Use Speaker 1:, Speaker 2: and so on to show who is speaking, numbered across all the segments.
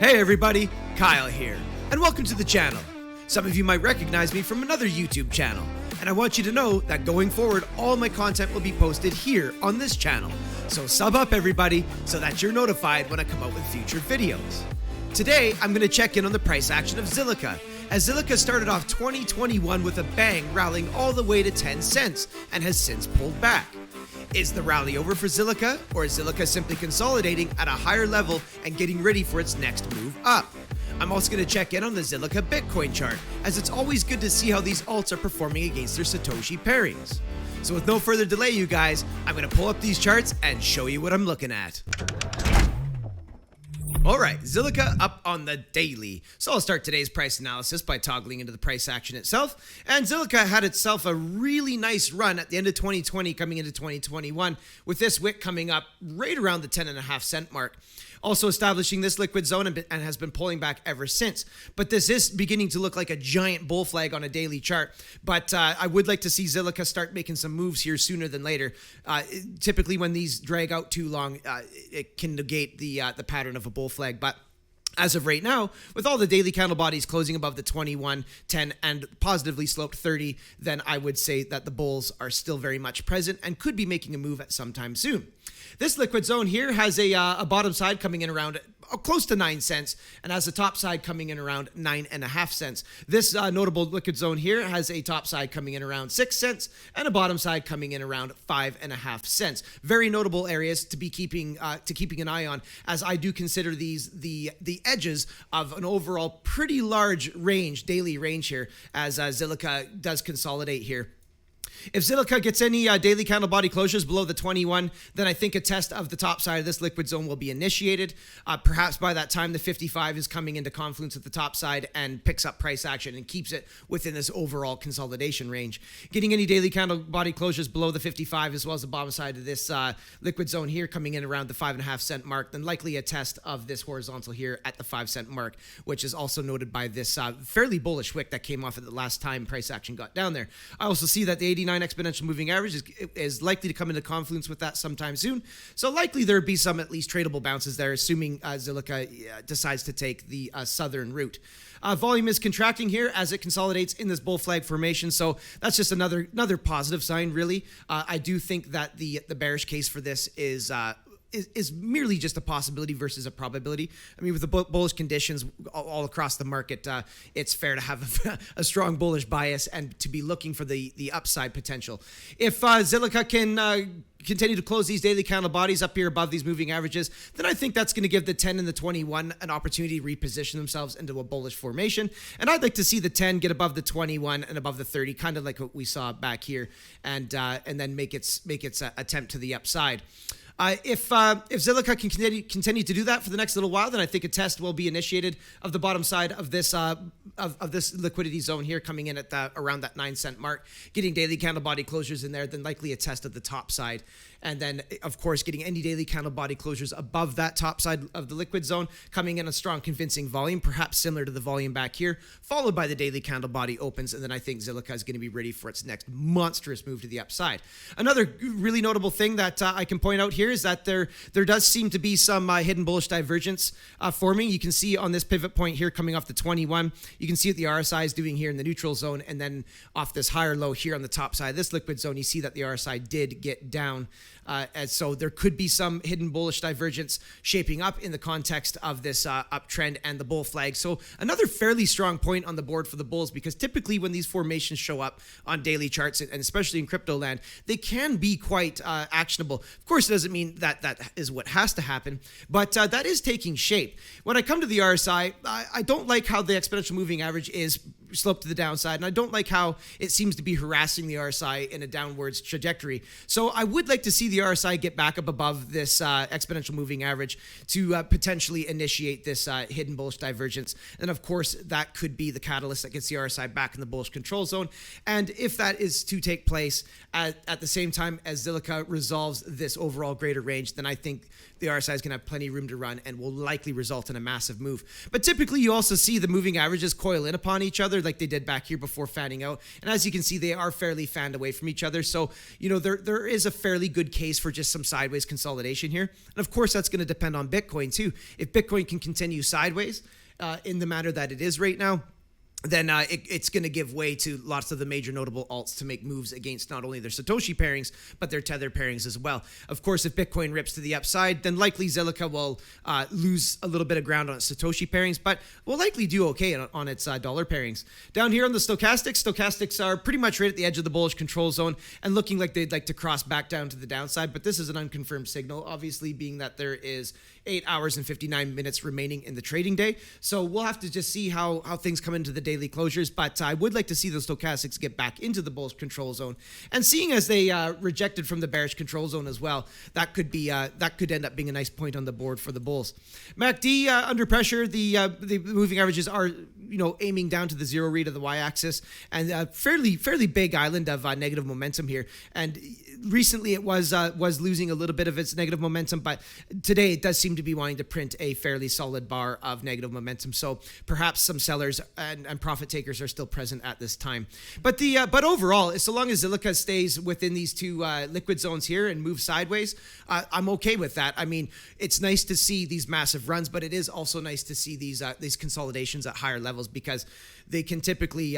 Speaker 1: Hey everybody, Kyle here, and welcome to the channel. Some of you might recognize me from another YouTube channel, and I want you to know that going forward, all my content will be posted here on this channel. So sub up everybody so that you're notified when I come out with future videos. Today, I'm going to check in on the price action of Zilliqa, as Zilliqa started off 2021 with a bang, rallying all the way to 10 cents and has since pulled back. Is the rally over for Zilliqa, or is Zilliqa simply consolidating at a higher level and getting ready for its next move up? I'm also going to check in on the Zilliqa Bitcoin chart, as it's always good to see how these alts are performing against their Satoshi pairings. So with no further delay, you guys, I'm going to pull up these charts and show you what I'm looking at. Alright, Zilliqa up on the daily. So I'll start today's price analysis by toggling into the price action itself. And Zilliqa had itself a really nice run at the end of 2020 coming into 2021, with this wick coming up right around the 10.5 cent mark. Also establishing this liquid zone and has been pulling back ever since. But this is beginning to look like a giant bull flag on a daily chart. But I would like to see Zilliqa start making some moves here sooner than later. Typically when these drag out too long, it can negate the pattern of a bull flag. But as of right now, with all the daily candle bodies closing above the 21, 10, and positively sloped 30, then I would say that the bulls are still very much present and could be making a move at some time soon. This liquid zone here has a bottom side coming in around close to 9 cents and has a top side coming in around 9.5 cents. This notable liquid zone here has a top side coming in around 6 cents and a bottom side coming in around 5.5 cents. Very notable areas to be keeping an eye on, as I do consider these the edges of an overall pretty large range, daily range here, as Zilliqa does consolidate here. If Zilliqa gets any daily candle body closures below the 21, then I think a test of the top side of this liquid zone will be initiated. Perhaps by that time, the 55 is coming into confluence with the top side and picks up price action and keeps it within this overall consolidation range. Getting any daily candle body closures below the 55, as well as the bottom side of this liquid zone here coming in around the 5.5 cent mark, then likely a test of this horizontal here at the 5 cent mark, which is also noted by this fairly bullish wick that came off at the last time price action got down there. I also see that the 89 exponential moving average is likely to come into confluence with that sometime soon. So likely there would be some at least tradable bounces there, assuming Zilliqa decides to take the southern route. Volume is contracting here as it consolidates in this bull flag formation, so that's just another positive sign, really. I do think that the bearish case for this is merely just a possibility versus a probability. I mean, with the bullish conditions all across the market, it's fair to have a strong bullish bias and to be looking for the upside potential. If Zilliqa can continue to close these daily candle bodies up here above these moving averages, then I think that's going to give the 10 and the 21 an opportunity to reposition themselves into a bullish formation. And I'd like to see the 10 get above the 21 and above the 30, kind of like what we saw back here, and then make its attempt to the upside. If Zilliqa can continue to do that for the next little while, then I think a test will be initiated of the bottom side of this of this liquidity zone here, coming in at around that 9 cent mark, getting daily candle body closures in there, then likely a test of the top side. And then, of course, getting any daily candle body closures above that top side of the liquid zone, coming in a strong convincing volume, perhaps similar to the volume back here, followed by the daily candle body opens, and then I think Zilliqa is going to be ready for its next monstrous move to the upside. Another really notable thing that I can point out here is that there does seem to be some hidden bullish divergence forming. You can see on this pivot point here coming off the 21, you can see what the RSI is doing here in the neutral zone, and then off this higher low here on the top side of this liquid zone, you see that the RSI did get down. And so there could be some hidden bullish divergence shaping up in the context of this uptrend and the bull flag. So another fairly strong point on the board for the bulls, because typically when these formations show up on daily charts, and especially in crypto land, they can be quite actionable. Of course, it doesn't mean that is what has to happen, but that is taking shape. When I come to the RSI, I don't like how the exponential moving average is sloped to the downside, and I don't like how it seems to be harassing the RSI in a downwards trajectory. So I would like to see the RSI get back up above this exponential moving average to potentially initiate this hidden bullish divergence. And of course, that could be the catalyst that gets the RSI back in the bullish control zone. And if that is to take place at the same time as Zilliqa resolves this overall greater range, then I think the RSI is going to have plenty of room to run and will likely result in a massive move. But typically, you also see the moving averages coil in upon each other. similar like they did back here before fanning out. And as you can see, they are fairly fanned away from each other. So, there is a fairly good case for just some sideways consolidation here. And of course, that's going to depend on Bitcoin too. If Bitcoin can continue sideways in the manner that it is right now, then it's going to give way to lots of the major notable alts to make moves against not only their Satoshi pairings, but their Tether pairings as well. Of course, if Bitcoin rips to the upside, then likely Zilliqa will lose a little bit of ground on its Satoshi pairings, but will likely do okay on its dollar pairings. Down here on the stochastics are pretty much right at the edge of the bullish control zone and looking like they'd like to cross back down to the downside, but this is an unconfirmed signal, obviously being that there is 8 hours and 59 minutes remaining in the trading day. So we'll have to just see how things come into the daily closures, but I would like to see those stochastics get back into the bullish control zone. And seeing as they rejected from the bearish control zone as well, that could end up being a nice point on the board for the bulls. MACD under pressure. The moving averages are aiming down to the zero read of the y-axis, and fairly big island of negative momentum here. And recently it was losing a little bit of its negative momentum, but today it does seem to be wanting to print a fairly solid bar of negative momentum. So perhaps some sellers and profit takers are still present at this time. But overall, so long as Zilliqa stays within these two liquid zones here and moves sideways, I'm okay with that. I mean, it's nice to see these massive runs, but it is also nice to see these consolidations at higher levels, because they can typically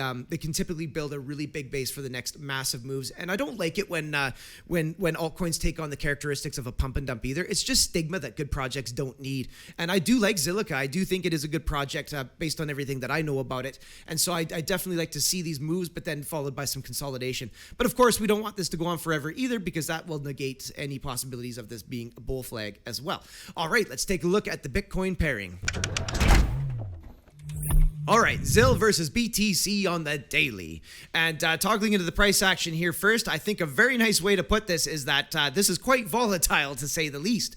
Speaker 1: build a really big base for the next massive moves. And I don't like it when altcoins take on the characteristics of a pump and dump either. It's just stigma that good projects don't need. And I do like Zilliqa. I do think it is a good project based on everything that I know about it. And so I definitely like to see these moves, but then followed by some consolidation. But of course, we don't want this to go on forever either, because that will negate any possibilities of this being a bull flag as well. All right, let's take a look at the Bitcoin pairing. All right, ZIL versus BTC on the daily. And toggling into the price action here first, I think a very nice way to put this is that this is quite volatile, to say the least.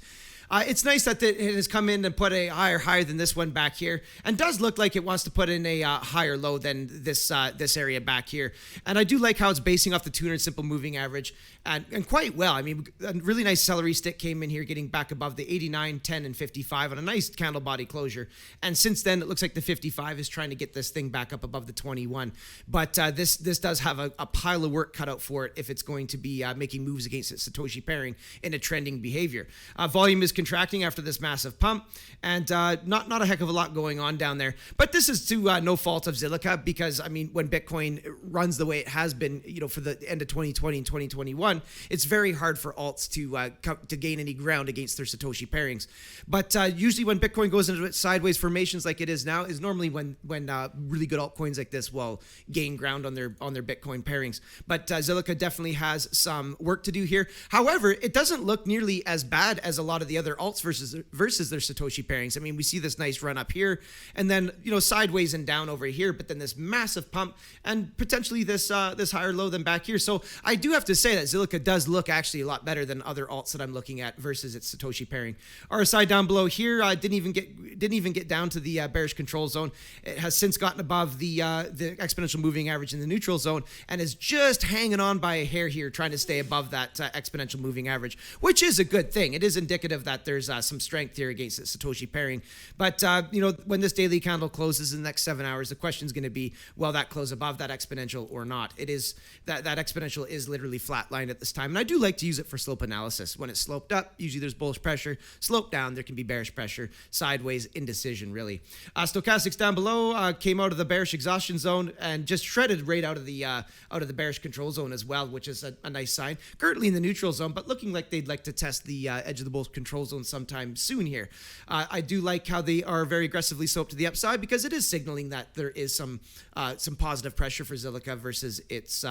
Speaker 1: It's nice that it has come in and put a higher than this one back here, and does look like it wants to put in a higher low than this area back here. And I do like how it's basing off the 200 simple moving average, and quite well. I mean, a really nice celery stick came in here, getting back above the 89, 10, and 55 on a nice candle body closure. And since then, it looks like the 55 is trying to get this thing back up above the 21. But this does have a pile of work cut out for it if it's going to be making moves against its Satoshi pairing in a trending behavior. Volume is contracting after this massive pump, and not a heck of a lot going on down there. But this is to no fault of Zilliqa, because I mean, when Bitcoin runs the way it has been, for the end of 2020 and 2021, it's very hard for alts to gain any ground against their Satoshi pairings. But usually when Bitcoin goes into sideways formations like it is now, is normally when really good altcoins like this will gain ground on their Bitcoin pairings. But Zilliqa definitely has some work to do here. However, it doesn't look nearly as bad as a lot of the other alts versus their Satoshi pairings. I mean, we see this nice run up here, and then sideways and down over here, but then this massive pump, and potentially this higher low than back here. So I do have to say that Zilliqa does look actually a lot better than other alts that I'm looking at versus its Satoshi pairing. RSI down below here didn't even get down to the bearish control zone. It has since gotten above the exponential moving average in the neutral zone, and is just hanging on by a hair here, trying to stay above that exponential moving average, which is a good thing. It is indicative that there's some strength here against the Satoshi pairing. But when this daily candle closes in the next 7 hours, the question is going to be, will that close above that exponential or not? It is that exponential is literally flatlined at this time, and I do like to use it for slope analysis. When it's sloped up, usually there's bullish pressure. Slope down, there can be bearish pressure. Sideways, indecision, really. Stochastics down below came out of the bearish exhaustion zone and just shredded right out of the bearish control zone as well, which is a nice sign. Currently in the neutral zone, but looking like they'd like to test the edge of the bullish control zone sometime soon here. I do like how they are very aggressively sloped to the upside, because it is signaling that there is some positive pressure for Zilliqa versus its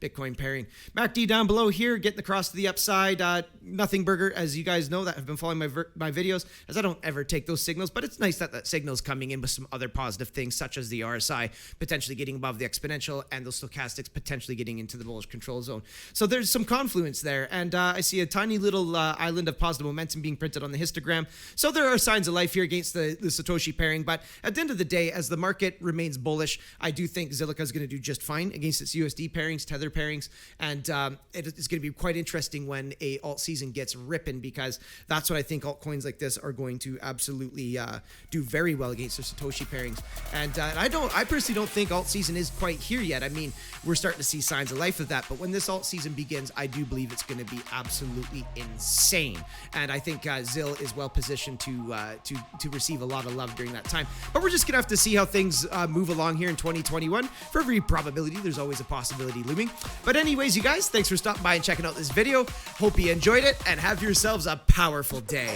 Speaker 1: Bitcoin pairing. MACD down below here, getting across to the upside. Nothing burger, as you guys know that have been following my videos, as I don't ever take those signals, but it's nice that that signal is coming in with some other positive things, such as the RSI potentially getting above the exponential, and those stochastics potentially getting into the bullish control zone. So there's some confluence there, and I see a tiny little island of positive momentum being being printed on the histogram. So there are signs of life here against the Satoshi pairing. But at the end of the day, as the market remains bullish, I do think Zilliqa is going to do just fine against its USD pairings, Tether pairings. And it's going to be quite interesting when a alt season gets ripping, because that's what I think altcoins like this are going to absolutely do very well against their Satoshi pairings. And I personally don't think alt season is quite here yet. I mean, we're starting to see signs of life of that, but when this alt season begins, I do believe it's going to be absolutely insane. And I think ZIL is well positioned to receive a lot of love during that time. But we're just gonna have to see how things move along here in 2021. For every probability, there's always a possibility looming. But anyways, you guys, thanks for stopping by and checking out this video. Hope you enjoyed it, and have yourselves a powerful day.